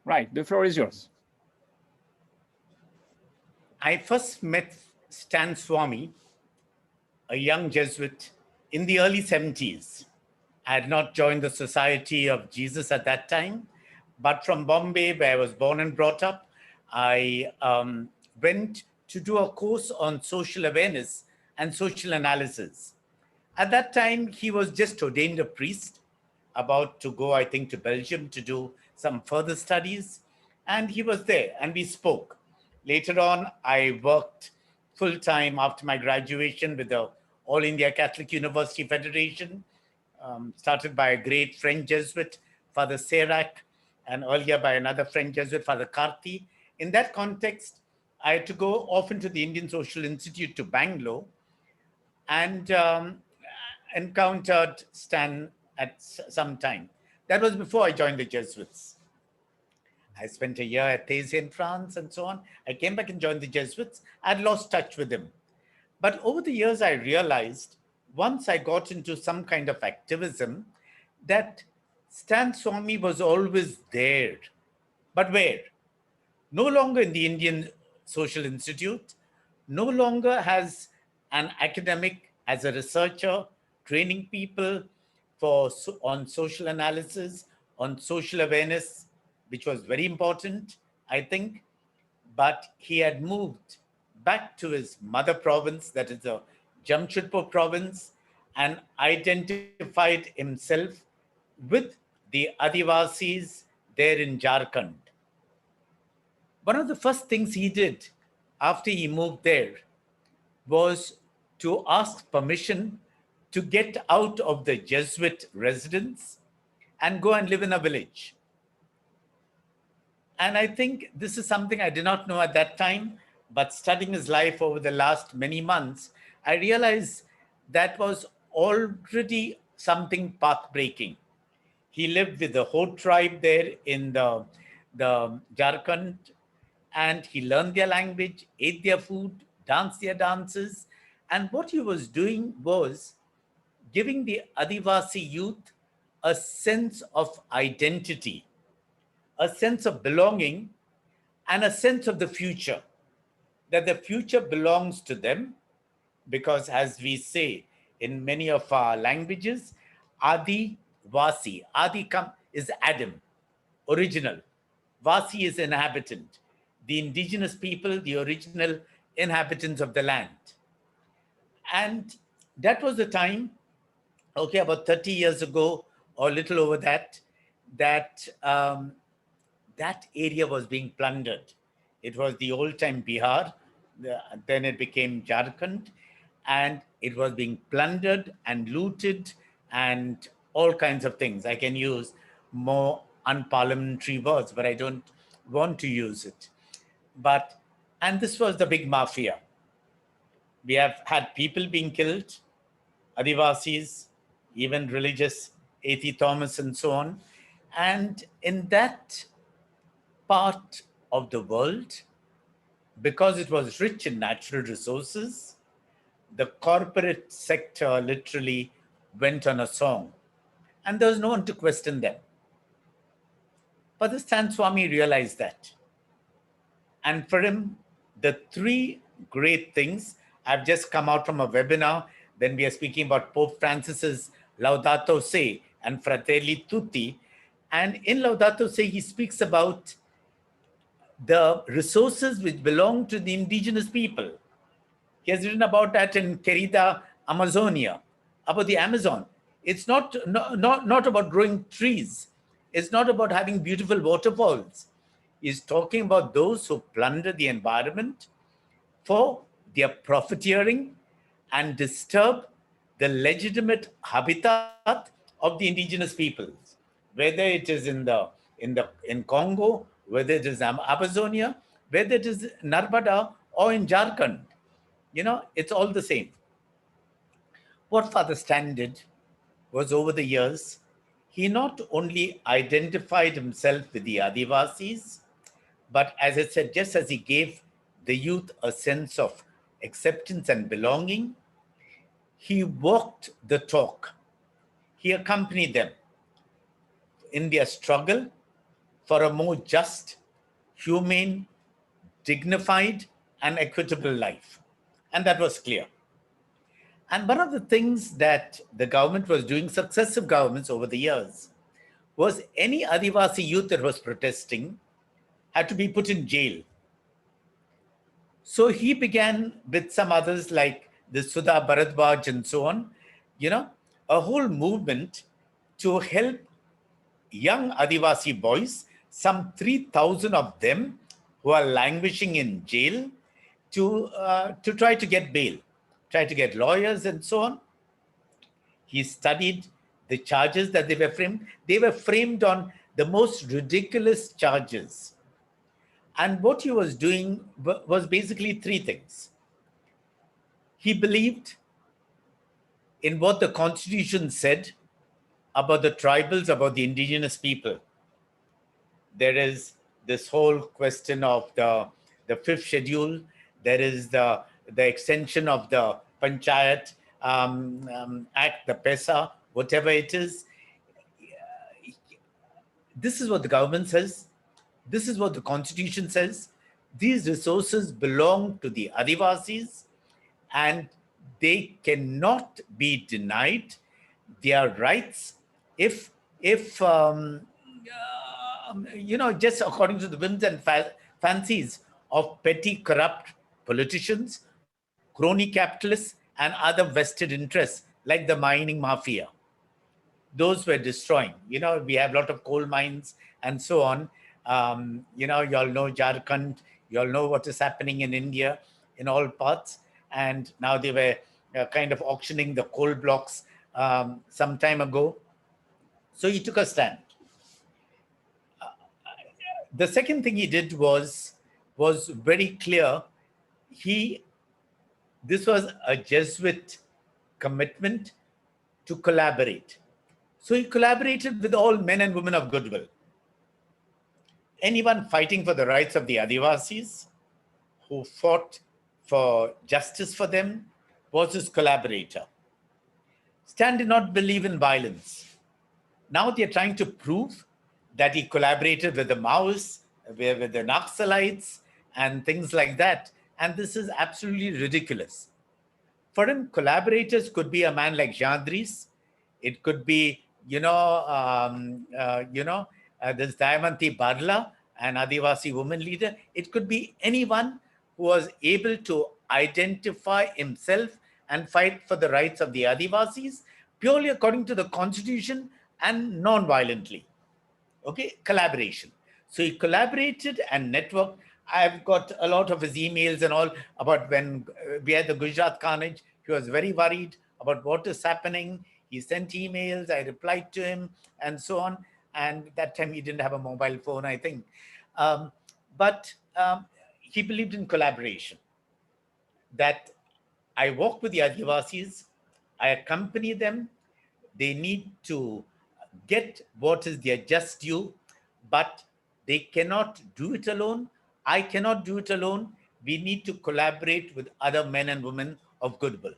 Right, the floor is yours. I first met Stan Swami, a young Jesuit, in the early 70s. I had not joined the Society of Jesus at that time, but from Bombay, where I was born and brought up, I went to do a course on social awareness and social analysis. At that time, he was just ordained a priest, about to go, I think, to Belgium to do some further studies. And he was there and we spoke. Later on, I worked full time after my graduation with the All India Catholic University Federation, started by a great French Jesuit, Father Cedric, and earlier by another French Jesuit, Father Karti. In that context, I had to go often to the Indian Social Institute to Bangalore and encountered Stan at some time. That was before I joined the Jesuits. I spent a year at Thésée in France and so on. I came back and joined the Jesuits. I'd lost touch with him. But over the years, I realized once I got into some kind of activism that Stan Swami was always there. But where? No longer in the Indian Social Institute, no longer has an academic as a researcher training people on social analysis, on social awareness, which was very important, I think. But he had moved back to his mother province, that is the Jamshedpur province, and identified himself with the Adivasis there in Jharkhand. One of the first things he did after he moved there was to ask permission to get out of the Jesuit residence and go and live in a village. And I think this is something I did not know at that time, but studying his life over the last many months, I realized that was already something path breaking. He lived with the whole tribe there in the Jharkhand, and he learned their language, ate their food, danced their dances. And what he was doing was giving the Adivasi youth a sense of identity, a sense of belonging, and a sense of the future, that the future belongs to them because, as we say in many of our languages, Adi Vasi. Is Adam, original. Vasi is inhabitant, the indigenous people, the original inhabitants of the land. And that was the time, okay, about 30 years ago or a little over that, that that area was being plundered. It was the old time Bihar, then it became Jharkhand, and it was being plundered and looted and all kinds of things. I can use more unparliamentary words, but I don't want to use it. But, and this was the big mafia. We have had people being killed, Adivasis, even religious, A.T. Thomas, and so on. And in that part of the world, because it was rich in natural resources, the corporate sector literally went on a song, and there was no one to question them. But the Stan Swami realized that. And for him, the three great things, I've just come out from a webinar when we are speaking about Pope Francis's Laudato Si and Fratelli Tutti. And in Laudato Si, he speaks about the resources which belong to the indigenous people. He has written about that in Querida Amazonia, about the Amazon. It's not about growing trees. It's not about having beautiful waterfalls. He's talking about those who plunder the environment for their profiteering and disturb the legitimate habitat of the indigenous peoples, whether it is in Congo, whether it is Amazonia, whether it is Narmada or in Jharkhand. It's all the same. What Father Stan did was, over the years, he not only identified himself with the Adivasis, but as I said, just as he gave the youth a sense of acceptance and belonging, he walked the talk. He accompanied them in their struggle for a more just, humane, dignified, and equitable life. And that was clear. And one of the things that the government was doing, successive governments over the years, was any Adivasi youth that was protesting had to be put in jail. So he began with some others like the Sudha Bharadwaj and so on, you know, a whole movement to help young Adivasi boys, some 3,000 of them who are languishing in jail, to try to get bail, try to get lawyers and so on. He studied the charges that they were framed. They were framed on the most ridiculous charges. And what he was doing was basically three things. He believed in what the Constitution said about the tribals, about the indigenous people. There is this whole question of the fifth schedule. There is the extension of the Panchayat Act, the PESA, whatever it is. This is what the government says. This is what the Constitution says. These resources belong to the Adivasis, and they cannot be denied their rights if just according to the whims and fancies of petty corrupt politicians, crony capitalists, and other vested interests like the mining mafia. Those were destroying. We have a lot of coal mines and so on. You all know Jharkhand. You all know what is happening in India in all parts. And now they were kind of auctioning the coal blocks some time ago. So he took a stand. The second thing he did was very clear. This was a Jesuit commitment to collaborate. So he collaborated with all men and women of goodwill. Anyone fighting for the rights of the Adivasis, who fought for justice for them, was his collaborator. Stan did not believe in violence. Now they're trying to prove that he collaborated with the Maoists, with the Naxalites, and things like that. And this is absolutely ridiculous. For him, collaborators could be a man like Jandris. It could be, this Dayamanti Barla, an Adivasi woman leader. It could be anyone who was able to identify himself and fight for the rights of the Adivasis, purely according to the Constitution and non-violently. Okay, collaboration. So he collaborated and networked. I've got a lot of his emails and all about when we had the Gujarat carnage. He was very worried about what is happening. He sent emails, I replied to him, and so on. And that time he didn't have a mobile phone, I think. But he believed in collaboration. That I walk with the Adivasis, I accompany them. They need to get what is their just due, but they cannot do it alone. I cannot do it alone. We need to collaborate with other men and women of goodwill.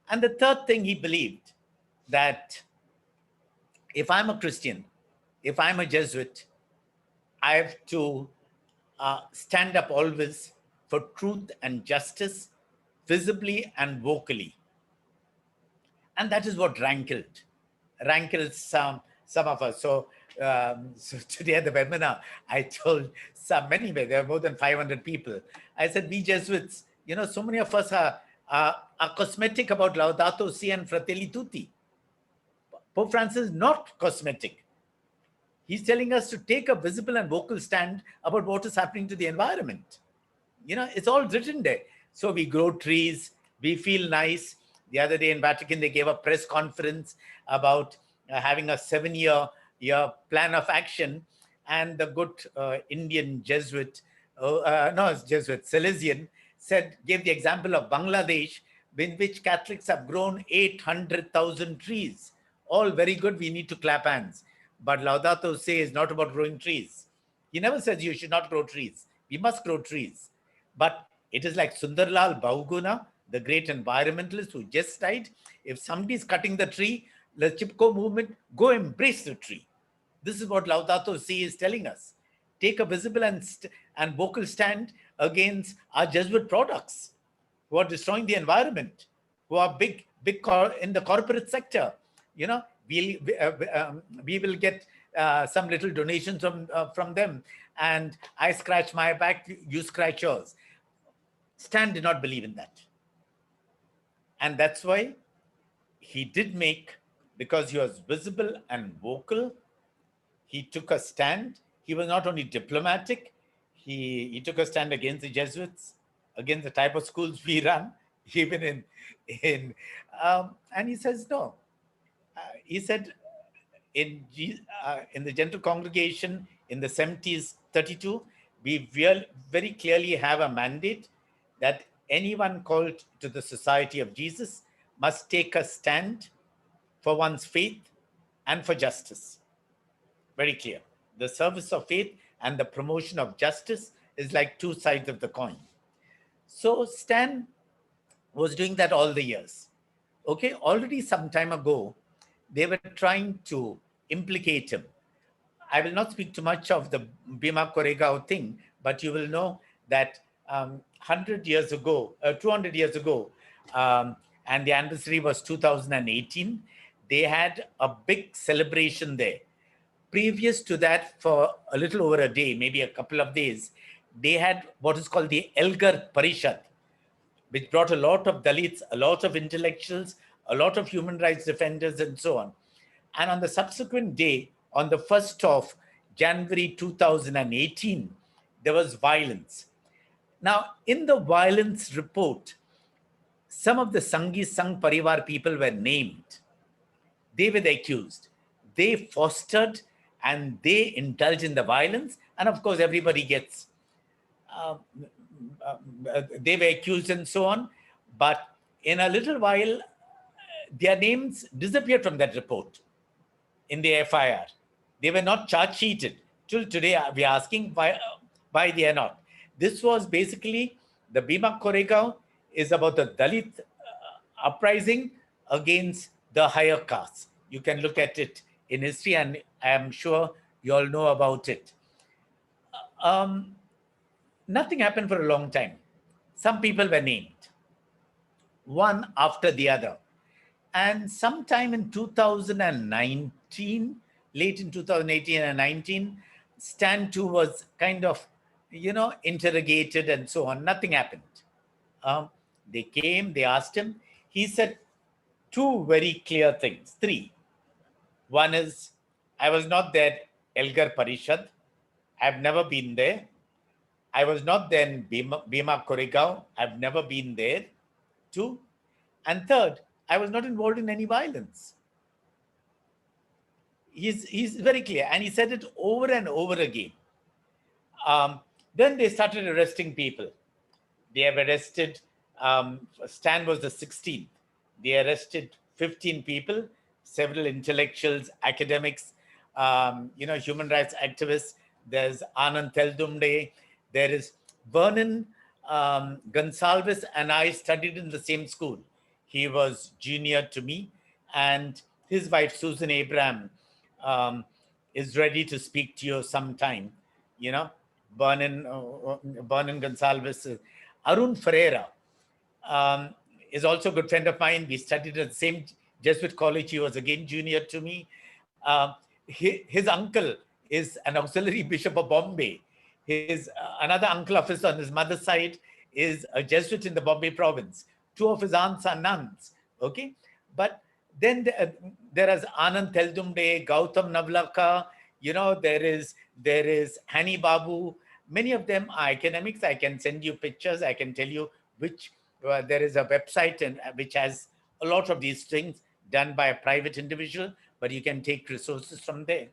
And the third thing, he believed that if I'm a Christian, if I'm a Jesuit, I have to stand up always for truth and justice, visibly and vocally. And that is what rankles some of us. So today at the webinar, I told many, there are more than 500 people. I said, we Jesuits, so many of us are cosmetic about Laudato Si and Fratelli Tutti. Pope Francis is not cosmetic. He's telling us to take a visible and vocal stand about what is happening to the environment. It's all written there. So we grow trees, we feel nice. The other day in Vatican, they gave a press conference about having a 7-year plan of action. And the good Indian Jesuit, Salesian, gave the example of Bangladesh, in which Catholics have grown 800,000 trees. All very good, we need to clap hands. But Laudato Si is not about growing trees. He never says you should not grow trees. We must grow trees. But it is like Sundarlal Bahuguna, the great environmentalist who just died. If somebody is cutting the tree, the Chipko movement, go embrace the tree. This is what Laudato Si is telling us. Take a visible and vocal stand against our Jesuit products who are destroying the environment, who are big in the corporate sector. You know, we will get some little donations from them, and I scratch my back, you scratch yours. Stan did not believe in that, and that's why he did make, because he was visible and vocal, he took a stand. He was not only diplomatic, he took a stand against the Jesuits, against the type of schools we run, even and he says no. He said in the General Congregation in the 70s, 32, we very clearly have a mandate that anyone called to the Society of Jesus must take a stand for one's faith and for justice. Very clear. The service of faith and the promotion of justice is like two sides of the coin. So Stan was doing that all the years. Okay, already some time ago, they were trying to implicate him. I will not speak too much of the Bhima Koregaon thing, but you will know that 100 years ago, 200 years ago, and the anniversary was 2018, they had a big celebration there. Previous to that, for a little over a day, maybe a couple of days, they had what is called the Elgar Parishad, which brought a lot of Dalits, a lot of intellectuals, a lot of human rights defenders, and so on. And on the subsequent day, on the 1st of January 2018, there was violence. Now, in the violence report, some of the Sanghi Sangh Parivar people were named. They were the accused. They fostered and they indulge in the violence. And of course, everybody gets, they were accused and so on. But in a little while, their names disappeared from that report in the FIR. They were not charge sheeted. Till today, we are asking why they are not. This was basically the Bhima Koregaon is about the Dalit uprising against the higher castes. You can look at it in history, and I am sure you all know about it. Nothing happened for a long time. Some people were named, one after the other. And sometime in 2019, late in 2018 and 19, Stan 2 was kind of, interrogated and so on. Nothing happened. They came, they asked him. He said two very clear things, three. One is, I was not there, Elgar Parishad. I've never been there. I was not there in Bhima Koregaon. I've never been there. Two. And third, I was not involved in any violence. He's very clear. And he said it over and over again. Then they started arresting people. They have arrested, Stan was the 16th. They arrested 15 people, several intellectuals, academics, human rights activists. There's Anand Teldumde. There is Vernon Gonsalves, and I studied in the same school. He was junior to me, and his wife, Susan Abraham, is ready to speak to you sometime. Vernon Gonsalves. Arun Ferreira is also a good friend of mine. We studied at the same Jesuit college. He was again junior to me. His uncle is an auxiliary bishop of Bombay. His another uncle of his on his mother's side is a Jesuit in the Bombay province. Two of his aunts are nuns. Okay, but then there is Anand Teldumde, Gautam Navlaka. There is Hani Babu. Many of them are academics. I can send you pictures. I can tell you which. There is a website which has a lot of these things done by a private individual, but you can take resources from there.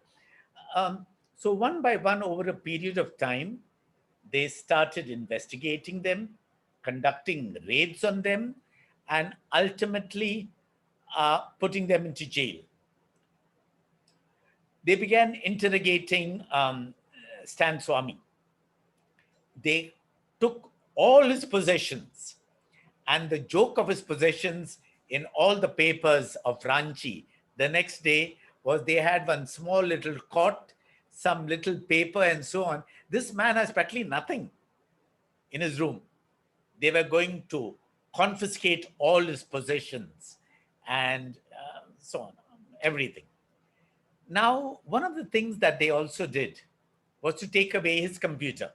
So one by one, over a period of time, they started investigating them, conducting raids on them, and ultimately putting them into jail. They began interrogating Stan Swami. They took all his possessions, and the joke of his possessions in all the papers of Ranchi the next day was they had one small little cot, some little paper, and so on. This man has practically nothing in his room. They were going to confiscate all his possessions and so on, everything. Now, one of the things that they also did was to take away his computer.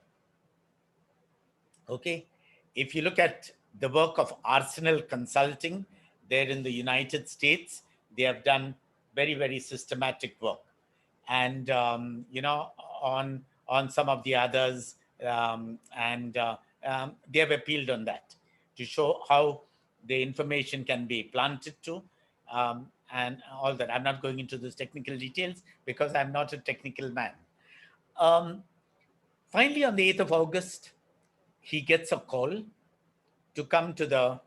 Okay. If you look at the work of Arsenal Consulting, there in the United States, they have done very, very systematic work. And, on some of the others, and they have appealed on that to show how the information can be planted to, and all that. I'm not going into those technical details because I'm not a technical man. Um, Finally, on the 8th of August, he gets a call to come to the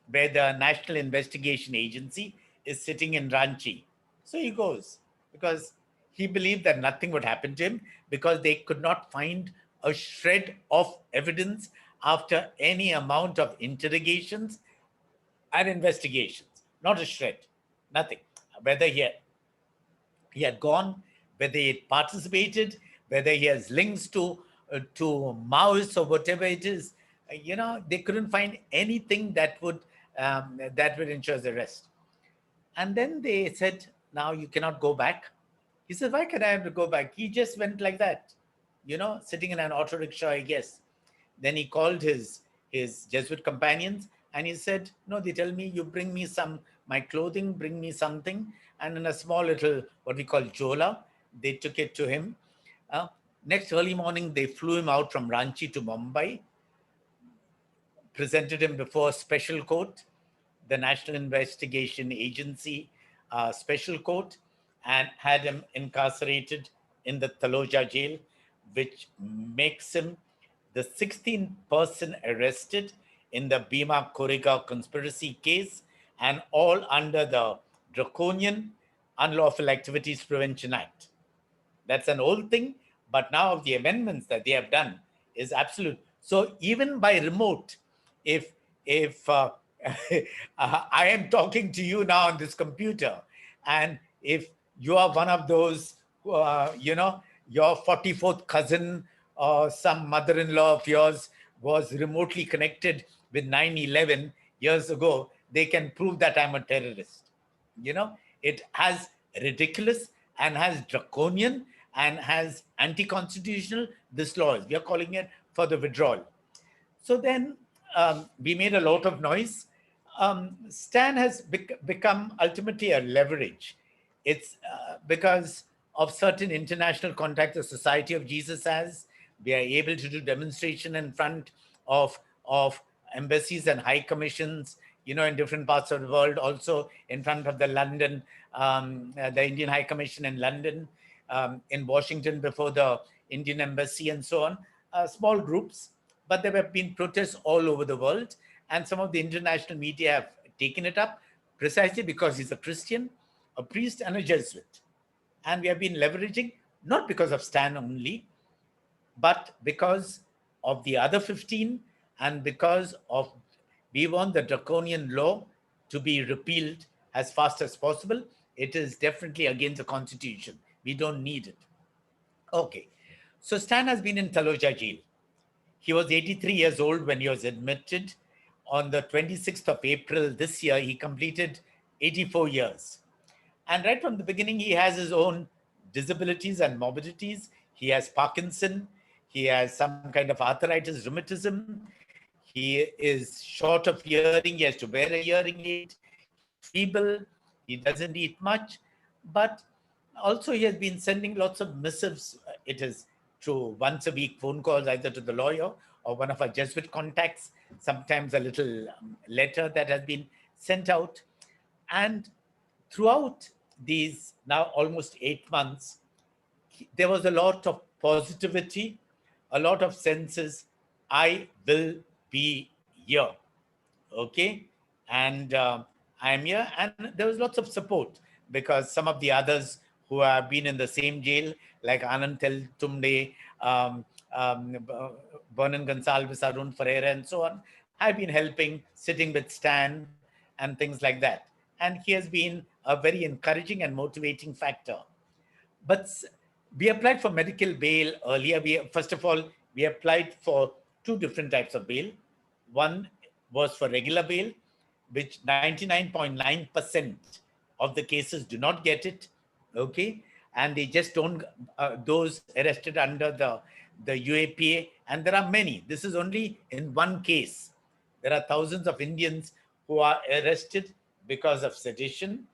where the National Investigation Agency is sitting in Ranchi. So he goes because he believed that nothing would happen to him because they could not find a shred of evidence after any amount of interrogations and investigations. Not a shred, nothing. Whether he had gone, whether he had participated, whether he has links to Maoists or whatever it is. They couldn't find anything that would ensure the arrest. And then they said, "Now you cannot go back." He said, "Why can I have to go back?" He just went like that, sitting in an auto rickshaw, I guess. Then he called his Jesuit companions and he said, "No, they tell me you bring me my clothing, bring me something." And in a small little, what we call jola, they took it to him. Uh, Next early morning, they flew him out from Ranchi to Mumbai, presented him before a special court, the National Investigation Agency special court, and had him incarcerated in the Taloja jail, which makes him the 16th person arrested in the Bhima Koregaon conspiracy case, and all under the draconian Unlawful Activities Prevention Act. That's an old thing, but now the amendments that they have done is absolute. So even by remote, if I am talking to you now on this computer, and if you are one of those, your 44th cousin or some mother-in-law of yours was remotely connected with 9/11 years ago, they can prove that I'm a terrorist. It has ridiculous and has draconian and has anti-constitutional this law is. We are calling it for the withdrawal. So then we made a lot of noise. Stan has become ultimately a leverage. It's because of certain international contacts the Society of Jesus has. We are able to do demonstration in front of embassies and high commissions, in different parts of the world. Also in front of the Indian High Commission in London, in Washington before the Indian Embassy, and so on. Small groups, but there have been protests all over the world, and some of the international media have taken it up precisely because he's a Christian, a priest, and a Jesuit. And we have been leveraging, not because of Stan only, but because of the other 15, and because of we want the draconian law to be repealed as fast as possible. It is definitely against the Constitution. We don't need it. Okay. So Stan has been in Taloja jail. He was 83 years old when he was admitted. On the 26th of April this year, he completed 84 years. And right from the beginning, he has his own disabilities and morbidities. He has Parkinson. He has some kind of arthritis, rheumatism. He is short of hearing. He has to wear a hearing aid. He's feeble. He doesn't eat much. But also, he has been sending lots of missives. It is through once a week phone calls, either to the lawyer or one of our Jesuit contacts, sometimes a little letter that has been sent out. And throughout these now almost 8 months, there was a lot of positivity, a lot of senses. I will be here. Okay. And I'm here. And there was lots of support because some of the others who have been in the same jail, like Anand Tumde, Vernon Gonsalves, Arun Ferreira, and so on, have been helping, sitting with Stan, and things like that. and he has been a very encouraging and motivating factor. But we applied for medical bail earlier. First of all, we applied for two different types of bail. One was for regular bail, which 99.9% of the cases do not get it. Okay, and they just don't. Those arrested under the UAPA, and there are many. This is only in one case. There are thousands of Indians who are arrested because of sedition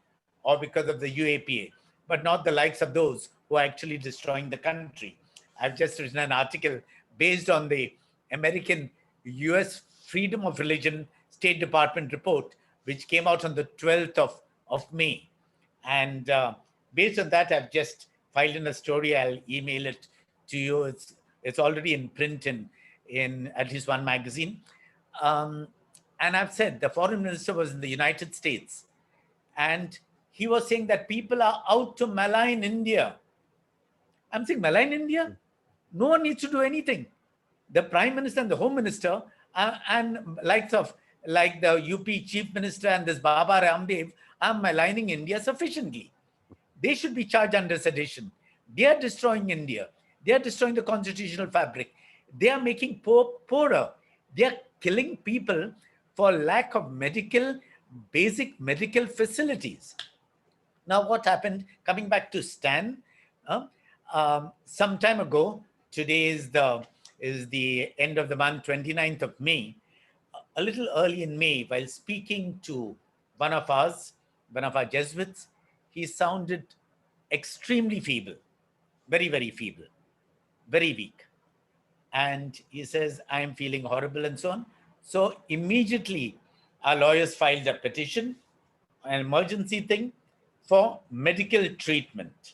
or because of the UAPA, but not the likes of those who are actually destroying the country. I've just written an article based on the American US Freedom of Religion State Department report, which came out on the 12th of May. And based on that, I've just filed in a story. I'll email it to you. It's already in print in at least one magazine. Um, and I've said the foreign minister was in the United States, and he was saying that people are out to malign India. I'm saying malign India? No one needs to do anything. The Prime Minister and the Home Minister and like the UP Chief Minister and this Baba Ramdev are maligning India sufficiently. They should be charged under sedition. They are destroying India. They are destroying the constitutional fabric. They are making poorer. They are killing people for lack of basic medical facilities. Now, what happened? Coming back to Stan, some time ago, today is the end of the month, 29th of May. A little early in May, while speaking to one of our Jesuits, he sounded extremely feeble, very, very feeble, very weak. And he says, I am feeling horrible and so on. So immediately, our lawyers filed a petition, an emergency thing for medical treatment,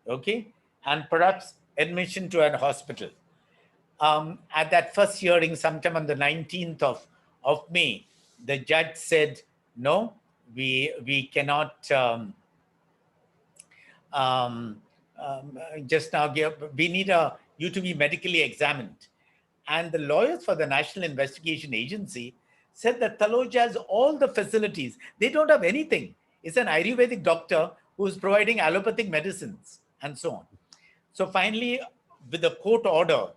okay, and perhaps admission to an hospital. At that first hearing, sometime on the 19th of May, the judge said, no, we cannot just now we need you to be medically examined. And the lawyers for the National Investigation Agency said that Taloja has all the facilities. They don't have anything. It's an Ayurvedic doctor who's providing allopathic medicines and so on. So finally, with the court order,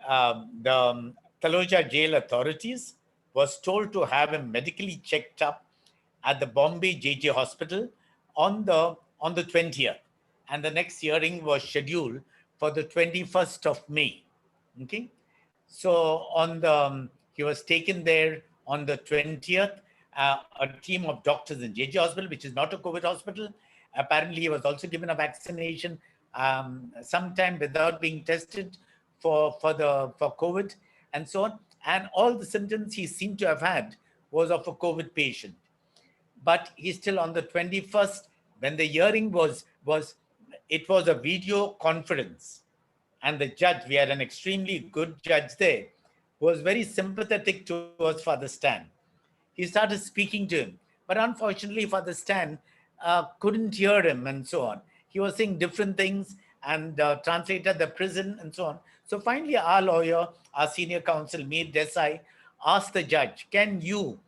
the Taloja jail authorities was told to have him medically checked up at the Bombay JJ hospital on the 20th. And the next hearing was scheduled for the 21st of May. Okay. So he was taken there on the 20th. A team of doctors in JJ hospital, which is not a COVID hospital. Apparently, he was also given a vaccination sometime without being tested for COVID and so on. And all the symptoms he seemed to have had was of a COVID patient. But he's still on the 21st, when the hearing was a video conference. And the judge, we had an extremely good judge there, who was very sympathetic towards Father Stan. He started speaking to him. But unfortunately, Father Stan couldn't hear him and so on. He was saying different things and translated the prison and so on. So finally, our lawyer, our senior counsel, Mir Desai, asked the judge, can you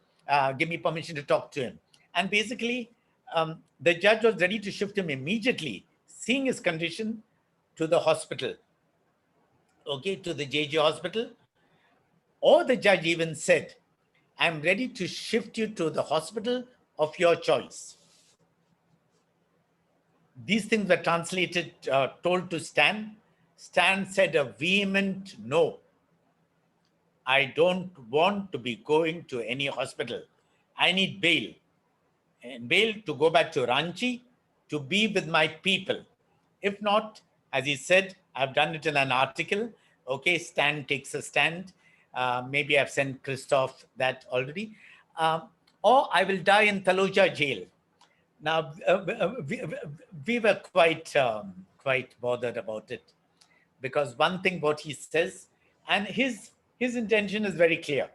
give me permission to talk to him? And basically, the judge was ready to shift him immediately, seeing his condition, to the hospital, okay, to the JJ hospital. Or the judge even said, I'm ready to shift you to the hospital of your choice. These things were translated, told to Stan. Stan said a vehement no. I don't want to be going to any hospital. I need bail. And bail to go back to Ranchi to be with my people. If not, as he said, I've done it in an article. Okay, Stan takes a stand. Maybe I've sent Christoph that already. Or I will die in Taloja jail. Now, we were quite bothered about it, because one thing what he says, and his intention is very clear.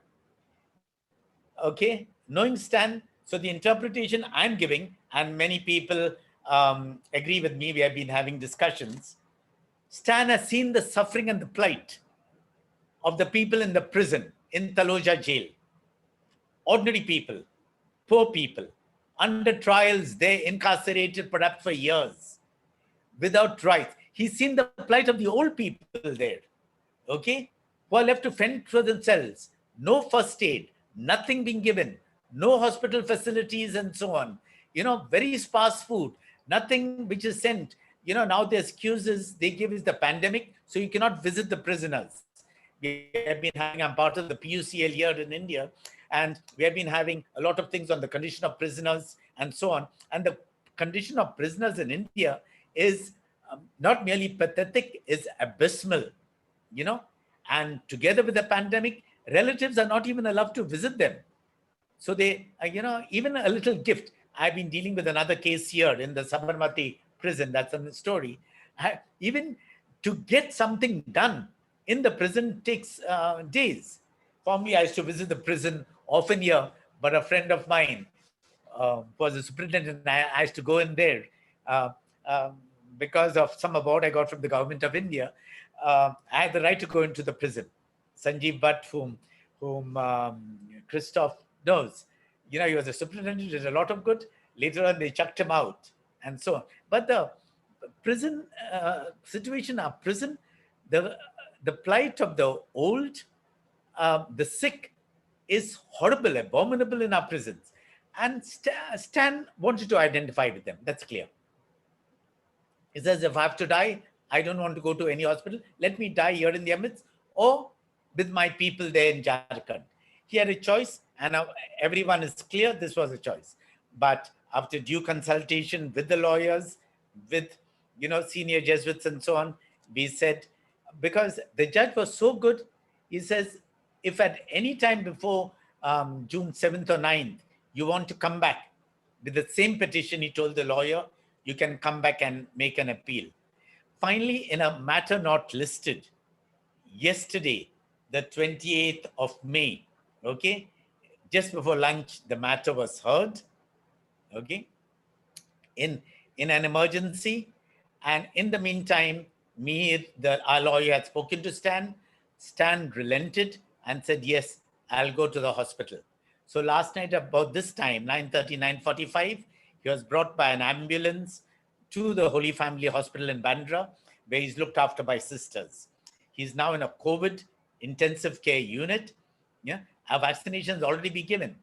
Okay, knowing Stan, so the interpretation I'm giving, and many people agree with me, we have been having discussions, Stan has seen the suffering and the plight of the people in the prison, in Taloja jail. Ordinary people, poor people, under trials, they're incarcerated perhaps for years without rights. He's seen the plight of the old people there, okay, who are left to fend for themselves. No first aid, nothing being given, no hospital facilities, and so on. Very sparse food, nothing which is sent. Now the excuses they give is the pandemic, so you cannot visit the prisoners. We have been having, I'm part of the PUCL here in India, and we have been having a lot of things on the condition of prisoners and so on. And the condition of prisoners in India is not merely pathetic, is abysmal, you know. And together with the pandemic, relatives are not even allowed to visit them. So they, even a little gift. I've been dealing with another case here in the Sabarmati prison. That's a story. Even to get something done in the prison takes days. Formerly, I used to visit the prison often here, but a friend of mine was a superintendent. I used to go in there uh, um, because of some award I got from the government of India. I had the right to go into the prison. Sanjeev Bhatt, whom Christoph knows. He was a superintendent, did a lot of good. Later on, they chucked him out and so on. But the prison situation, our prison, the the plight of the old, the sick, is horrible, abominable in our prisons. And Stan wanted to identify with them. That's clear. He says, if I have to die, I don't want to go to any hospital. Let me die here in their midst or with my people there in Jharkhand. He had a choice, and now everyone is clear this was a choice. But after due consultation with the lawyers, with senior Jesuits and so on, we said, because the judge was so good, he says, if at any time before June 7th or 9th, you want to come back with the same petition, he told the lawyer, you can come back and make an appeal. Finally, in a matter not listed, yesterday, the 28th of May, okay, just before lunch, the matter was heard, okay, in an emergency. And in the meantime, our lawyer had spoken to Stan. Stan relented and said, yes, I'll go to the hospital. So last night about this time, 9:30, 9:45, he was brought by an ambulance to the Holy Family Hospital in Bandra, where he's looked after by sisters. He's now in a COVID intensive care unit. Yeah, our vaccinations already be given.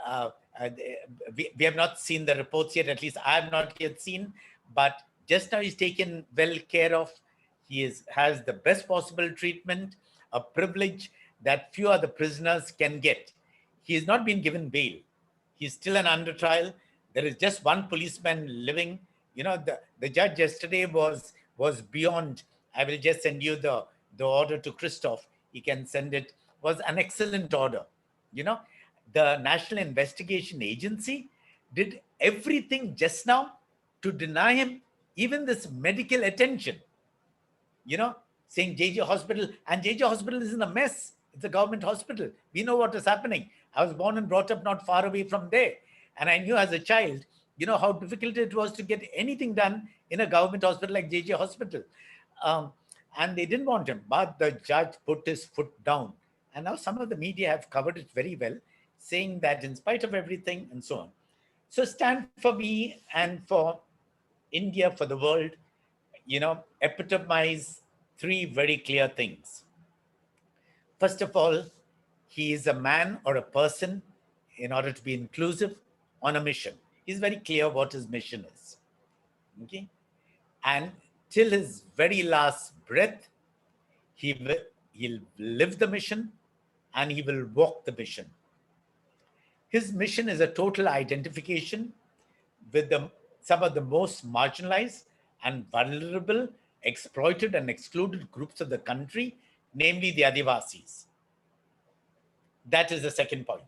Uh, uh, we have not seen the reports yet. At least I have not yet seen. But just now he's taken well care of. Has the best possible treatment, a privilege that few other prisoners can get. He has not been given bail. He's still an under trial. There is just one policeman living. The judge yesterday was beyond. I will just send you the order to Christoph. He can send it. Was an excellent order. The National Investigation Agency did everything just now to deny him even this medical attention. Saying JJ Hospital, and JJ Hospital is in a mess. It's a government hospital. We know what is happening. I was born and brought up not far away from there. And I knew as a child, how difficult it was to get anything done in a government hospital like JJ Hospital. And they didn't want him, but the judge put his foot down. And now some of the media have covered it very well, saying that in spite of everything and so on. So stand for me and for India, for the world, epitomize three very clear things. First of all, he is a man or a person, in order to be inclusive, on a mission. He's very clear what his mission is. Okay? And till his very last breath, he'll live the mission and he will walk the mission. His mission is a total identification with some of the most marginalized and vulnerable, exploited and excluded groups of the country, namely the Adivasis. That is the second point.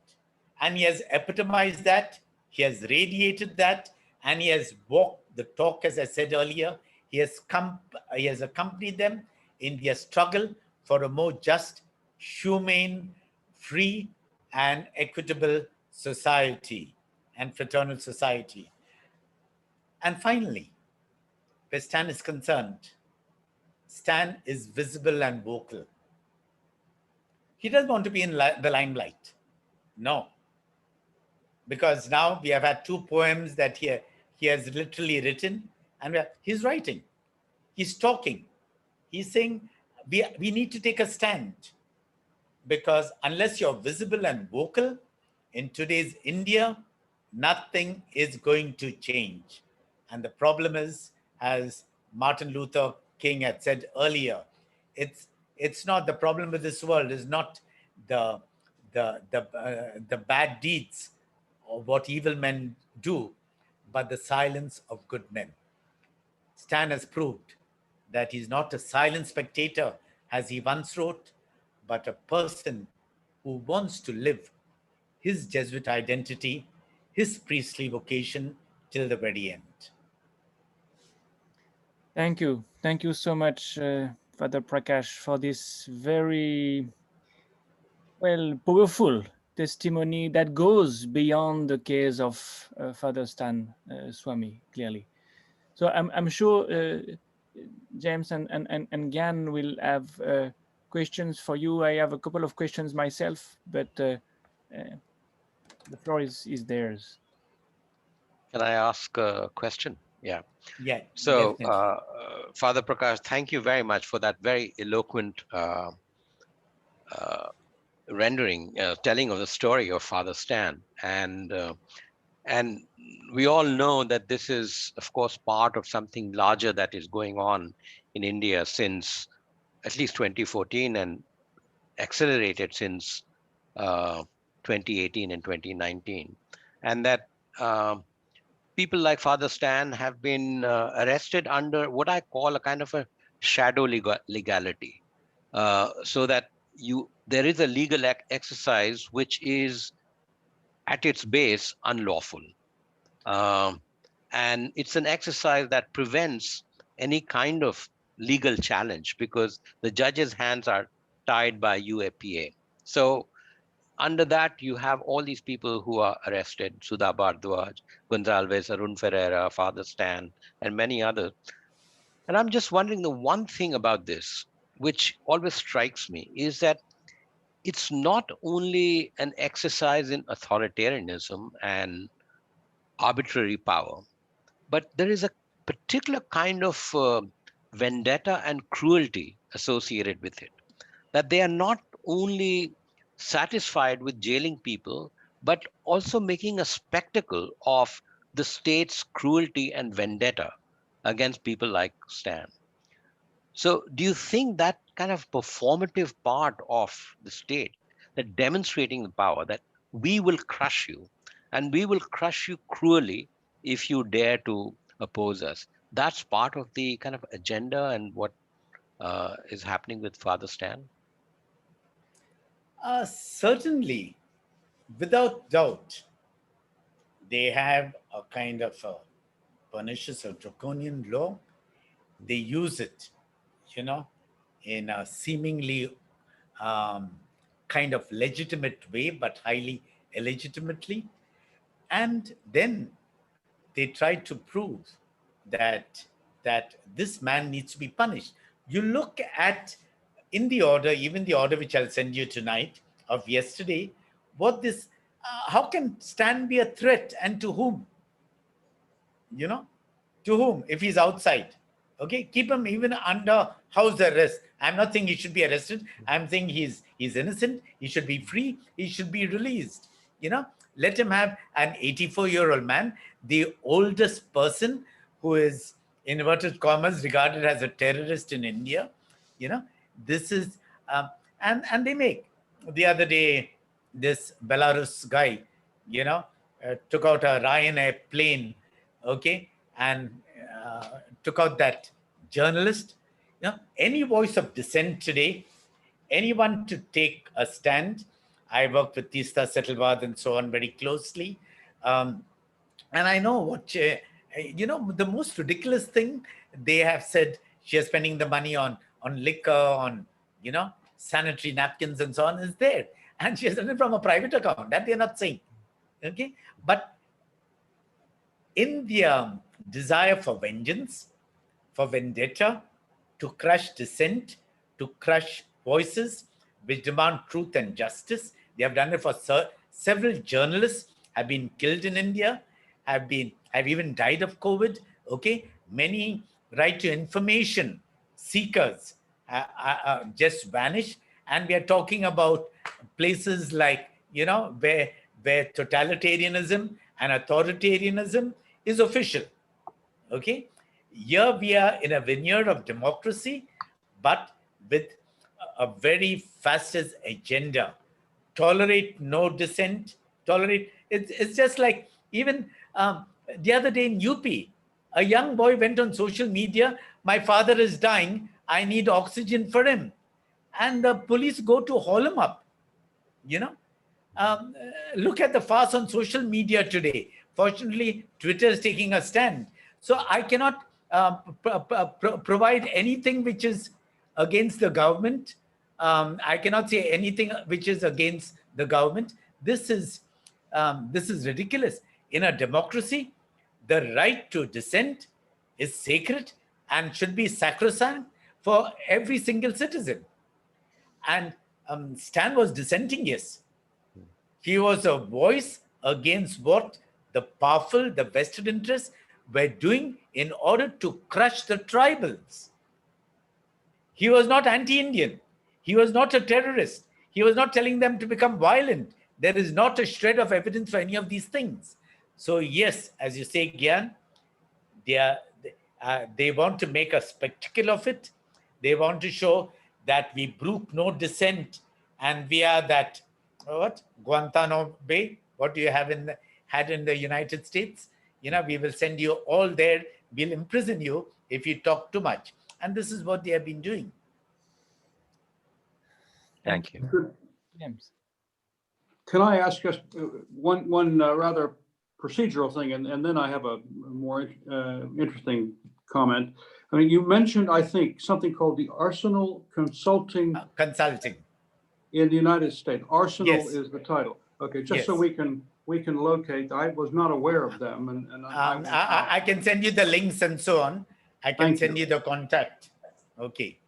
And he has epitomized that, he has radiated that, and he has walked the talk, as I said earlier. He has accompanied them in their struggle for a more just, humane, free, and equitable society and fraternal society. And finally, where Stan is concerned, Stan is visible and vocal. He doesn't want to be in the limelight. No. because now we have had two poems that he has literally written, and he's writing, he's talking, he's saying we need to take a stand, because unless you're visible and vocal in today's India, nothing is going to change. And the problem is, as Martin Luther King had said earlier, it's it's not the problem with this world is not the the bad deeds or what evil men do, but the silence of good men. Stan has proved that he's not a silent spectator, as he once wrote, but a person who wants to live his Jesuit identity, his priestly vocation till the very end. Thank you so much, Father Prakash, for this very powerful testimony that goes beyond the case of Father Stan Swami. Clearly, so I'm sure James and Gan will have questions for you. I have a couple of questions myself, but the floor is theirs. Can I ask a question? Yeah. Yeah, So, definitely. Father Prakash, thank you very much for that very eloquent uh, rendering, telling of the story of Father Stan. And we all know that this is, of course, part of something larger that is going on in India since at least 2014 and accelerated since uh, 2018 and 2019. And that people like Father Stan have been arrested under what I call a kind of a shadow legality, so that there is a legal exercise which is at its base unlawful, um, and it's an exercise that prevents any kind of legal challenge because the judge's hands are tied by UAPA. So under that, you have all these people who are arrested: Sudha Bardwaj, Gonzalez, Arun Ferreira, Father Stan, and many others. And I'm just wondering, the one thing about this, which always strikes me, is that it's not only an exercise in authoritarianism and arbitrary power, but there is a particular kind of vendetta and cruelty associated with it, that they are not only satisfied with jailing people, but also making a spectacle of the state's cruelty and vendetta against people like Stan. So, do you think that kind of performative part of the state, that demonstrating the power, that we will crush you and we will crush you cruelly if you dare to oppose us, that's part of the kind of agenda and what is happening with Father Stan? Certainly, without doubt, they have a kind of a pernicious or draconian law. They use it, you know, in a seemingly um, kind of legitimate way, but highly illegitimately. And then they try to prove that this man needs to be punished. You look at in the order, even the order which I'll send you tonight of yesterday, what this how can Stan be a threat, and to whom? You know, to whom? If he's outside, okay, keep him even under house arrest. I'm not saying he should be arrested. I'm saying he's innocent. He should be free. He should be released. You know, let him have an 84-year-old man, the oldest person who is, in inverted commas, regarded as a terrorist in India. You know, this is and they make the other day this Belarus guy, you know, took out a Ryanair plane, okay, and took out that journalist. You know, any voice of dissent today, anyone to take a stand. I worked with Tista Settlewad and so on very closely. Um, and I know what, you know, the most ridiculous thing they have said, she is spending the money on liquor, on, you know, sanitary napkins and so on is there. And she has done it from a private account. That they're not saying. Okay. But in their desire for vengeance, for vendetta, to crush dissent, to crush voices which demand truth and justice. They have done it for several journalists have been killed in India, have even died of COVID. Okay, many right to information seekers just vanished, and we are talking about places like, where totalitarianism and authoritarianism is official. Okay, here we are in a vineyard of democracy, but with a very fascist agenda. Tolerate no dissent. Tolerate. It's just like, even the other day in UP, a young boy went on social media. My father is dying. I need oxygen for him, and the police go to haul him up. You know, look at the farce on social media today. Fortunately, Twitter is taking a stand. So I cannot provide anything which is against the government. I cannot say anything which is against the government. This is ridiculous. In a democracy, the right to dissent is sacred and should be sacrosanct for every single citizen. And Stan was dissenting, yes. He was a voice against what the powerful, the vested interests were doing in order to crush the tribals. He was not anti-Indian. He was not a terrorist. He was not telling them to become violent. There is not a shred of evidence for any of these things. So yes, as you say, Gyan, they want to make a spectacle of it. They want to show that we brook no dissent, and we are that, what, Guantanamo Bay. What do you have had in the United States? We will send you all there. We'll imprison you if you talk too much. And this is what they have been doing. Thank you. James. Can I ask us one rather procedural thing, and then I have a more interesting comment. I mean, you mentioned, I think, something called the Arsenal Consulting in the United States. Arsenal Yes. is the title. Okay, just Yes. so we can locate. I was not aware of them, and I can send you the links and so on. I can send you the contact. Okay,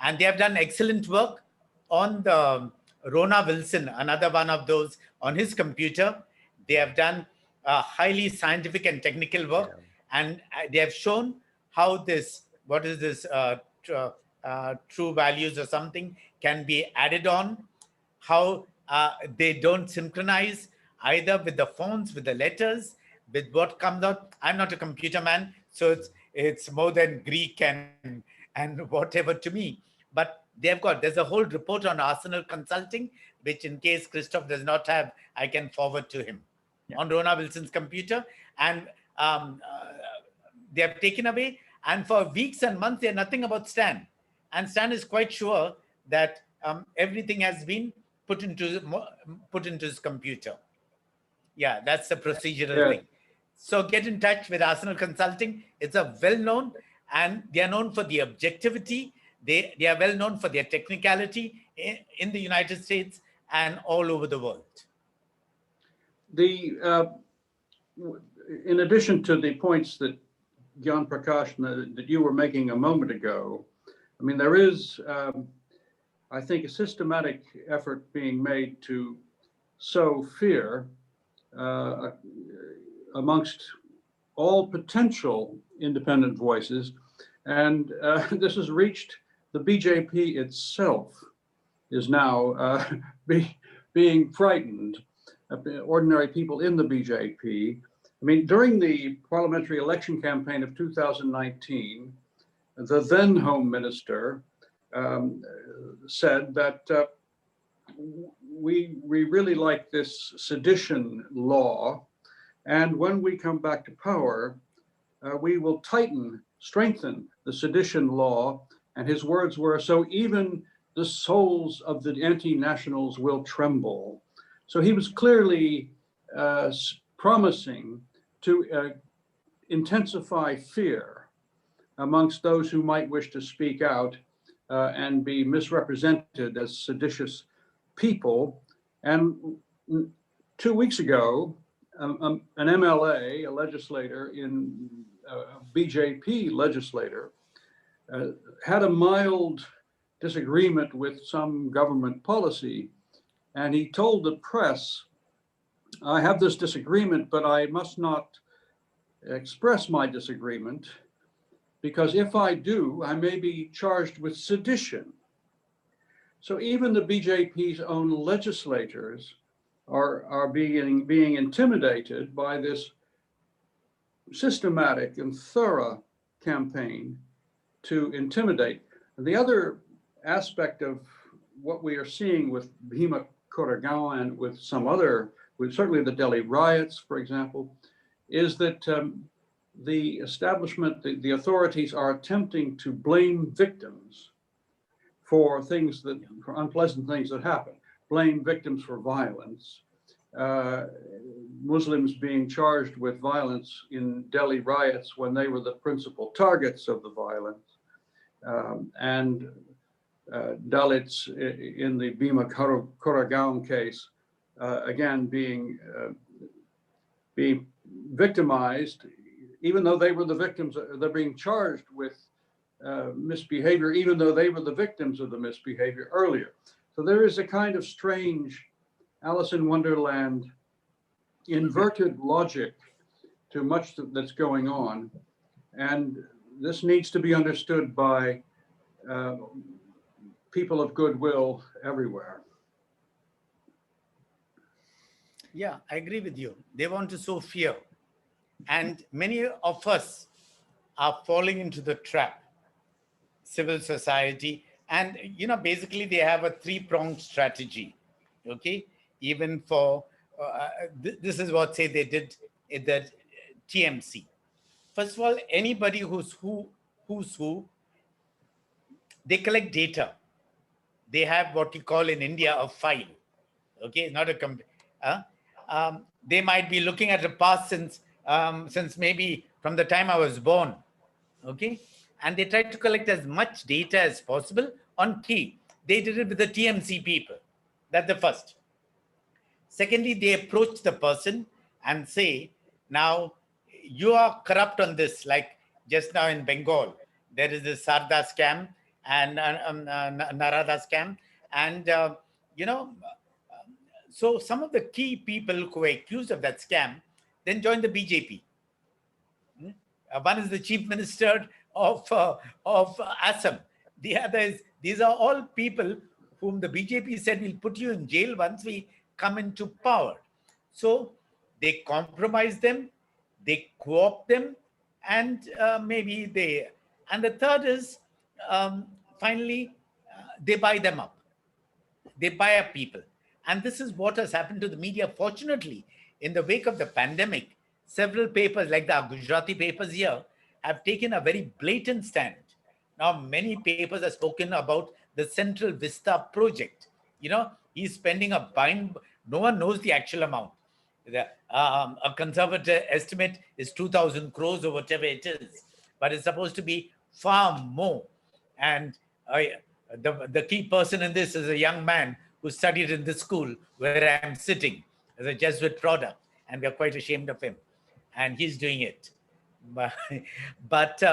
and they have done excellent work on the Rona Wilson, another one of those, on his computer. They have done highly scientific and technical work, and they have shown how this, what is this, true values or something, can be added on, how they don't synchronize either with the fonts, with the letters, with what comes out. I'm not a computer man, so it's more than Greek and whatever to me. But there's a whole report on Arsenal Consulting, which, in case Christoph does not have, I can forward to him, on Rona Wilson's computer. And they have taken away, and for weeks and months, they're nothing about Stan. And Stan is quite sure that everything has been put into his computer. Yeah, that's the procedural thing. So get in touch with Arsenal Consulting. It's a well-known, and they are known for the objectivity. They are well known for their technicality in the United States and all over the world. In addition to the points that Gyan Prakash, that you were making a moment ago, I mean, there is, I think, a systematic effort being made to sow fear amongst all potential independent voices. And this has reached the BJP itself, is now being frightened. Ordinary people in the BJP. I mean, during the parliamentary election campaign of 2019, the then Home Minister said that we really like this sedition law, and when we come back to power, we will strengthen the sedition law. And his words were, so even the souls of the anti-nationals will tremble. So he was clearly promising to intensify fear amongst those who might wish to speak out and be misrepresented as seditious people. And 2 weeks ago, an MLA, a legislator BJP legislator, had a mild disagreement with some government policy, and he told the press I have this disagreement, but I must not express my disagreement, because if I do, I may be charged with sedition. So even the BJP's own legislators are being intimidated by this systematic and thorough campaign to intimidate. And the other aspect of what we are seeing with Bhima Koregaon and with some other, with certainly the Delhi riots, for example, is that the establishment, the authorities are attempting to blame victims for things that, for unpleasant things that happen, blame victims for violence. Muslims being charged with violence in Delhi riots when they were the principal targets of the violence, and Dalits in the Bhima Koregaon case, again being victimized, even though they were the victims. They're being charged with misbehavior, even though they were the victims of the misbehavior earlier. So there is a kind of strange Alice in Wonderland inverted logic to much that's going on. And this needs to be understood by people of goodwill everywhere. Yeah, I agree with you. They want to sow fear. And many of us are falling into the trap. Civil society. And, basically they have a three-pronged strategy. Okay. Even for, this is what, say, they did in the TMC. First of all, anybody who's who, they collect data. They have what you call in India a file. Okay, not a they might be looking at the past since maybe from the time I was born. Okay, and they try to collect as much data as possible on key. They did it with the TMC people. That's the first. Secondly, they approach the person and say, now you are corrupt on this, like just now in Bengal, there is this Sarda scam and Narada scam. And, so some of the key people who were accused of that scam then joined the BJP. One is the chief minister of Assam. The other is, these are all people whom the BJP said will put you in jail once we come into power. So they compromise them, they co-opt them, and maybe they. And the third is, finally, they buy them up. They buy up people. And this is what has happened to the media. Fortunately, in the wake of the pandemic, several papers, like the Gujarati papers here, have taken a very blatant stand. Now, many papers have spoken about the Central Vista project. He's spending no one knows the actual amount. A conservative estimate is 2,000 crores or whatever it is, but it's supposed to be far more. And the key person in this is a young man who studied in this school where I'm sitting as a Jesuit product, and we're quite ashamed of him. And he's doing it. But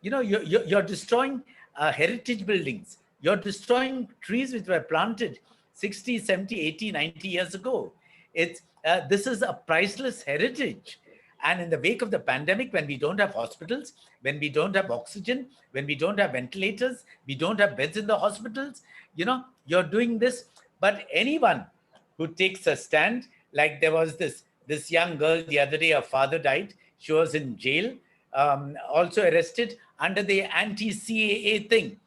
you're destroying heritage buildings. You're destroying trees which were planted 60, 70, 80, 90 years ago. This is a priceless heritage. And in the wake of the pandemic, when we don't have hospitals, when we don't have oxygen, when we don't have ventilators, we don't have beds in the hospitals, you're doing this. But anyone who takes a stand, like there was this young girl the other day, her father died. She was in jail, also arrested under the anti-CAA thing.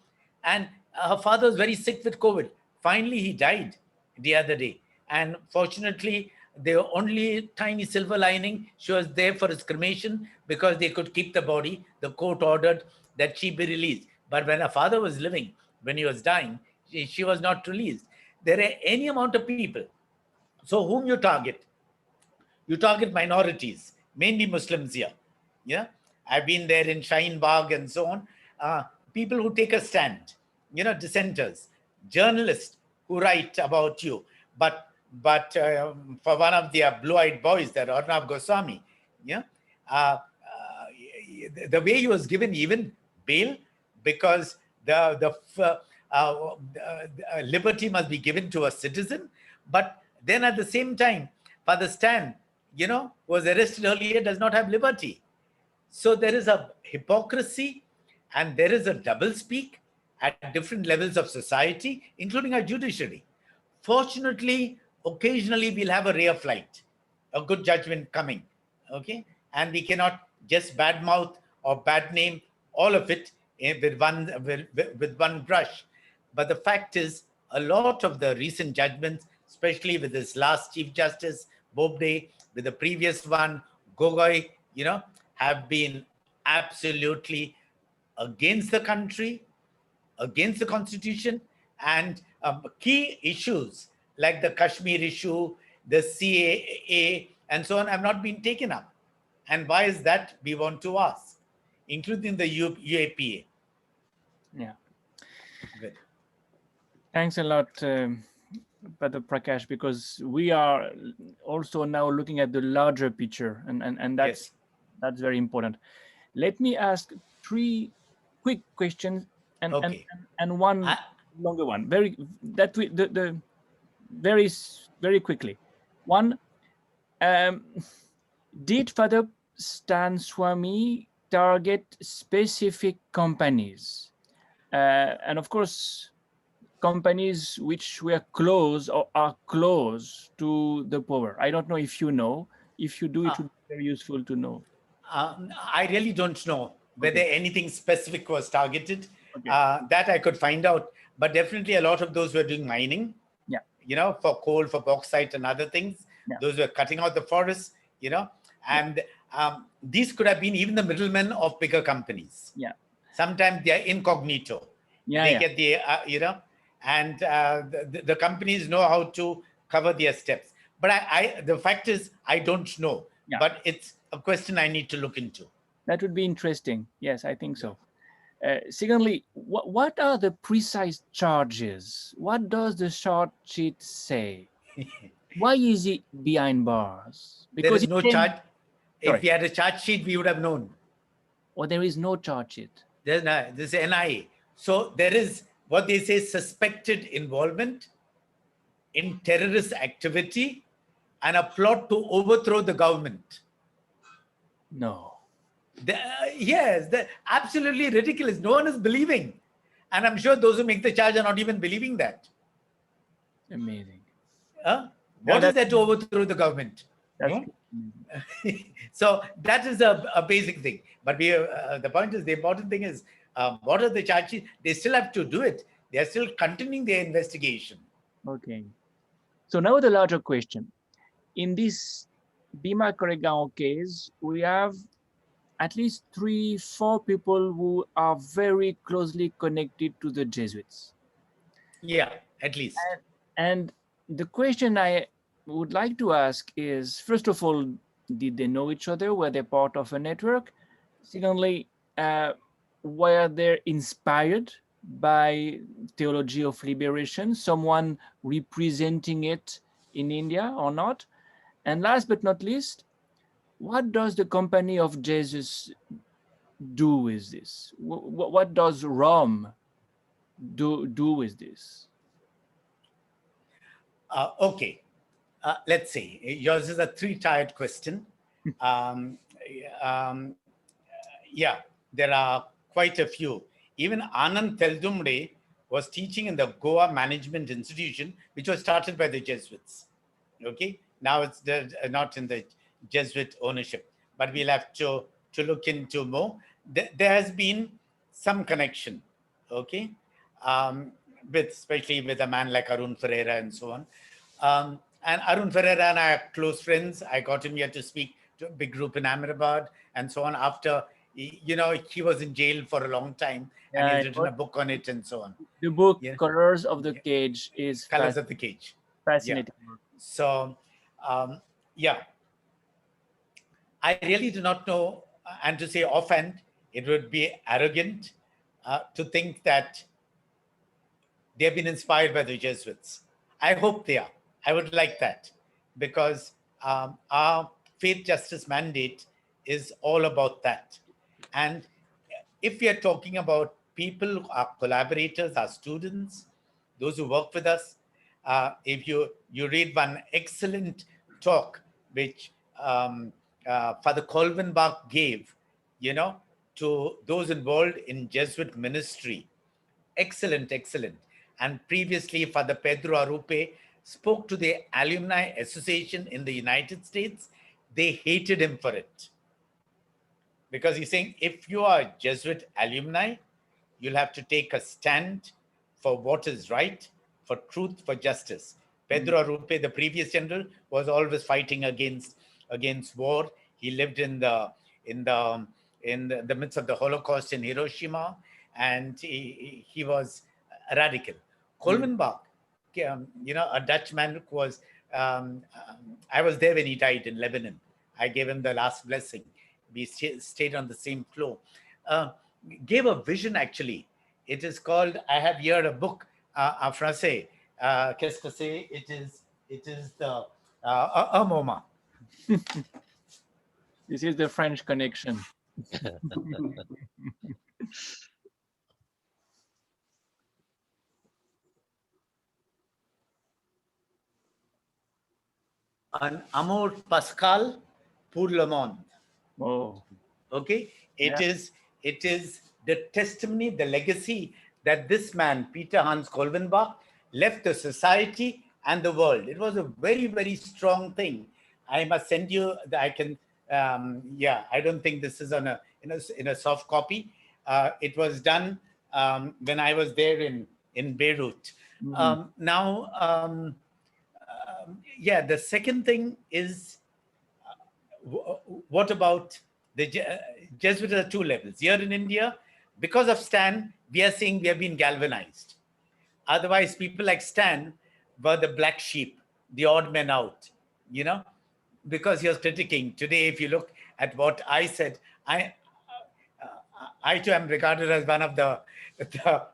And her father was very sick with COVID. Finally, he died the other day. And fortunately, the only tiny silver lining, she was there for his cremation because they could keep the body. The court ordered that she be released. But when her father was living, when he was dying, she was not released. There are any amount of people. So whom you target? You target minorities, mainly Muslims here. Yeah, I've been there in Shaheen Bagh and so on. People who take a stand, dissenters, journalists who write about you. But for one of the blue-eyed boys, that Arnab Goswami, the way he was given even bail, because the liberty must be given to a citizen, but then at the same time, Father Stan, was arrested earlier, does not have liberty. So there is a hypocrisy and there is a doublespeak at different levels of society, including our judiciary. Fortunately, occasionally we'll have a ray of light, a good judgment coming, okay? And we cannot just badmouth or bad name all of it with one brush. But the fact is, a lot of the recent judgments, especially with this last Chief Justice, Bobde, with the previous one, Gogoi, have been absolutely against the country, against the constitution, and key issues like the Kashmir issue, the CAA, and so on have not been taken up. And why is that? We want to ask, including the UAPA. Yeah. Good. Thanks a lot, Brother Prakash, because we are also now looking at the larger picture, and that's very important. Let me ask 3 quick questions and Okay. and one longer one. Very very quickly. One, did Father Stan Swami target specific companies? And of course, companies which were close or are close to the power. I don't know if you know. If you do, it would be very useful to know. I really don't know whether anything specific was targeted. Okay. That I could find out. But definitely a lot of those were doing mining, for coal, for bauxite and other things. Yeah. Those were cutting out the forests, and these could have been even the middlemen of bigger companies. Yeah. Sometimes they are incognito. They get the, and the companies know how to cover their steps. But the fact is, I don't know. Yeah. But it's a question I need to look into. That would be interesting. Yes, I think so. Secondly, what are the precise charges? What does the charge sheet say? Why is he behind bars? Because there is no charge. Sorry. If we had a charge sheet, we would have known. Or there is no charge sheet. There's no, this is NIA. So there is what they say suspected involvement in terrorist activity and a plot to overthrow the government. No. Yes, absolutely ridiculous. No one is believing. And I'm sure those who make the charge are not even believing that. Amazing. What is there to overthrow the government? So that is a basic thing. But the point is, the important thing is, what are the charges? They still have to do it. They are still continuing their investigation. Okay. So now the larger question. In this Bhima Koregaon case, we have at least 3-4 people who are very closely connected to the Jesuits. Yeah, at least. And the question I would like to ask is, first of all, did they know each other? Were they part of a network? Secondly, were they inspired by theology of liberation, someone representing it in India or not? And last but not least, what does the Company of Jesus do with this? What does Rome do with this? Okay. Let's see. Yours is a 3-tiered question. Yeah, there are quite a few. Even Anand Teldumre was teaching in the Goa Management Institution, which was started by the Jesuits. Okay. Now it's not in the Jesuit ownership, but we'll have to look into more. There has been some connection, okay, especially with a man like Arun Ferreira and so on. And Arun Ferreira and I are close friends. I got him here to speak to a big group in Ahmedabad and so on. After, he was in jail for a long time, and he's written a book on it and so on. The book, Colors of the Cage, is Colors of the Cage. Fascinating. Yeah. So, I really do not know, and to say offhand, it would be arrogant to think that they've been inspired by the Jesuits. I hope they are. I would like that, because our faith justice mandate is all about that. And if we are talking about people, our collaborators, our students, those who work with us, if you read one excellent talk which Father Kolvenbach gave, to those involved in Jesuit ministry. Excellent, excellent. And previously, Father Pedro Arupe spoke to the Alumni Association in the United States. They hated him for it because he's saying if you are Jesuit alumni, you'll have to take a stand for what is right, for truth, for justice. Pedro Arupe, the previous general, was always fighting against war. He lived in the the midst of the Holocaust in Hiroshima, and he was a radical. Kolvenbach, a Dutchman who was. I was there when he died in Lebanon. I gave him the last blessing. We stayed on the same floor. Uh, Gave a vision actually. It is called. I have here a book en français. Qu'est-ce que c'est? It is the un moment. This is the French connection. Un amour pascal pour le monde. Oh, Okay, it Yeah. is the testimony, the legacy that this man Peter Hans Kolvenbach left the society and the world. It was a very, very strong thing. I must send you. I can. Yeah, I don't think this is on a in a soft copy. It was done when I was there in Beirut. Now, yeah, the second thing is what about the Jesuits at two levels? Here in India, because of Stan, we are saying we have been galvanized. Otherwise, people like Stan were the black sheep, the odd men out, because he was critiquing. Today, if you look at what I said, I too am regarded as one of the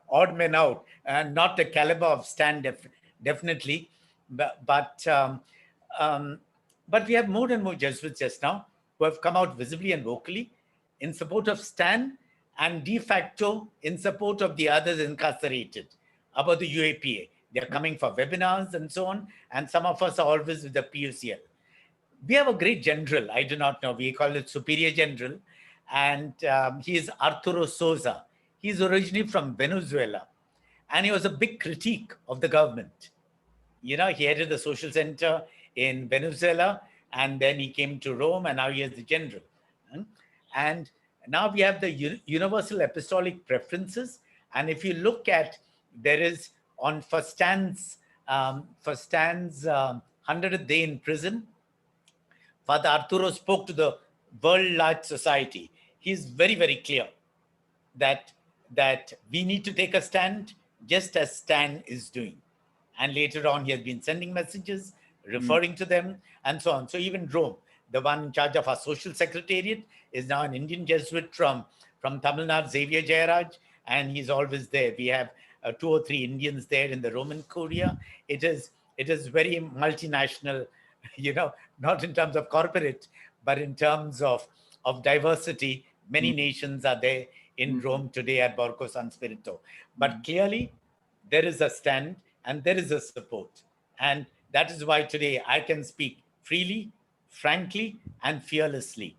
odd men out, and not the caliber of Stan, definitely. But um, but we have more and more Jesuits just now who have come out visibly and vocally in support of Stan and de facto in support of the others incarcerated about the UAPA. They are coming for webinars and so on, and some of us are always with the PUCL. We have a great general. I do not know. We call it Superior General, and he is Arturo Souza. He's originally from Venezuela, and he was a big critique of the government. He headed the social center in Venezuela, and then he came to Rome, and now he is the general. And now we have the universal apostolic preferences. And if you look at, there is on for Stan's 100th day in prison, Father Arturo spoke to the world-large society. He's very, very clear that we need to take a stand just as Stan is doing. And later on, he has been sending messages, referring to them, and so on. So even Rome, the one in charge of our social secretariat, is now an Indian Jesuit from Tamil Nadu, Xavier Jayaraj, and he's always there. We have 2 or 3 Indians there in the Roman Curia. It is very multinational, not in terms of corporate, but in terms of diversity. Many nations are there in Rome today at Borgo San Spirito. But clearly, there is a stand and there is a support. And that is why today I can speak freely, frankly, and fearlessly.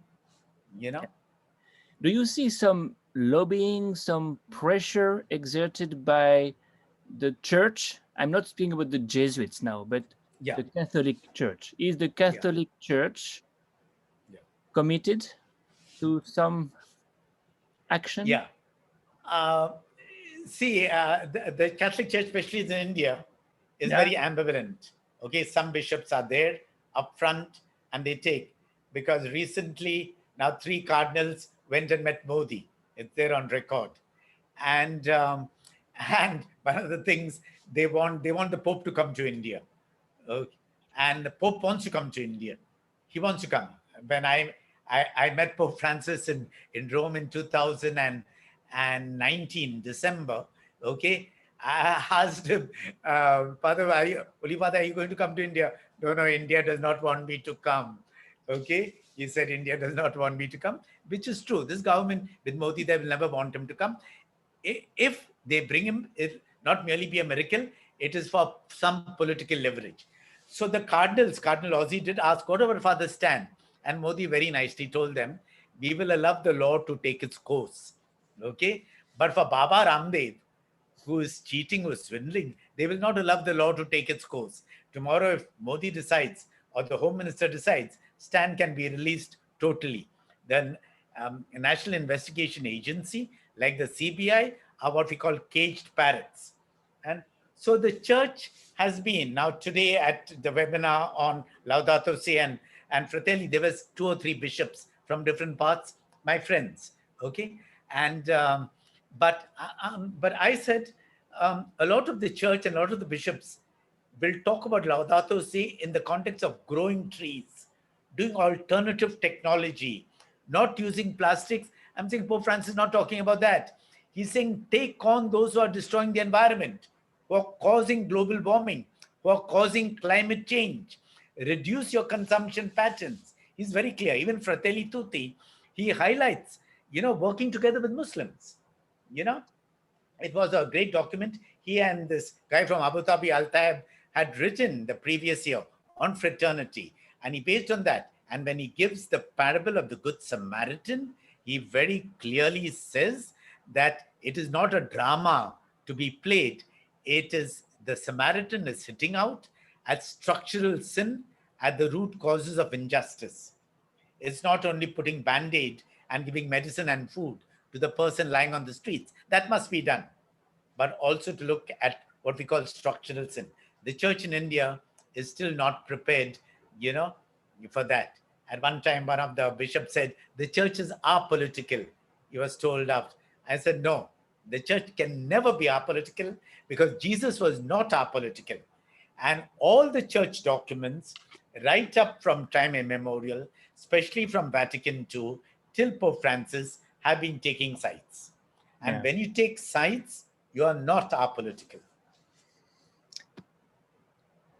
Do you see some lobbying, some pressure exerted by the church? I'm not speaking about the Jesuits now, but Yeah. the Catholic Church. Is the Catholic Church committed to some action? Yeah. See, the Catholic Church, especially in India, is very ambivalent. Okay, some bishops are there up front and they take, because recently now 3 cardinals went and met Modi. It's there on record, and one of the things they want the Pope to come to India. Okay. And the Pope wants to come to India. He wants to come. When I met Pope Francis in Rome in 2019 December. Okay, I asked him, Father, Holy Father, are you going to come to India? No, India does not want me to come. Okay, he said India does not want me to come, which is true. This government with Modi, they will never want him to come. If they bring him, it not merely be a miracle, it is for some political leverage. So the cardinals, Cardinal Ozzy did ask, what about Father Stan? And Modi very nicely told them, we will allow the law to take its course. Okay? But for Baba Ramdev, who is cheating, who is swindling, they will not allow the law to take its course. Tomorrow, if Modi decides or the Home Minister decides, Stan can be released totally. Then National Investigation Agency, like the CBI, are what we call caged parrots. And so the church has been, now today at the webinar on Laudato Si and Fratelli, there was 2 or 3 bishops from different parts, my friends, okay? And but I said a lot of the church and a lot of the bishops will talk about Laudato Si in the context of growing trees, doing alternative technology, not using plastics. I'm saying Pope Francis is not talking about that. He's saying take on those who are destroying the environment, who are causing global warming, who are causing climate change. Reduce your consumption patterns. He's very clear. Even Fratelli Tutti, he highlights, working together with Muslims. It was a great document. He and this guy from Abu Dhabi, Al Taib, had written the previous year on fraternity. And he based on that. And when he gives the parable of the Good Samaritan, he very clearly says that it is not a drama to be played. It is the Samaritan is hitting out at structural sin, at the root causes of injustice. It's not only putting band-aid and giving medicine and food to the person lying on the streets. That must be done. But also to look at what we call structural sin. The church in India is still not prepared, for that. At one time, one of the bishops said, the churches are political. He was told off. I said, no, the church can never be apolitical because Jesus was not apolitical. And all the church documents, right up from time immemorial, especially from Vatican II till Pope Francis, have been taking sides. And when you take sides, you are not apolitical.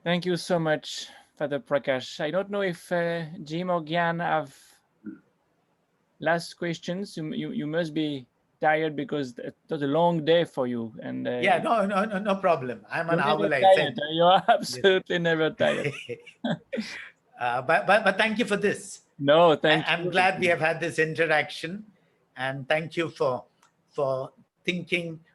Thank you so much, Father Prakash. I don't know if Jim or Gyan have last questions. You must be tired because it was a long day for you. And no problem. I'm an owl. I said you are absolutely never tired. But thank you for this. No, thank you. I'm glad we have had this interaction, and thank you for thinking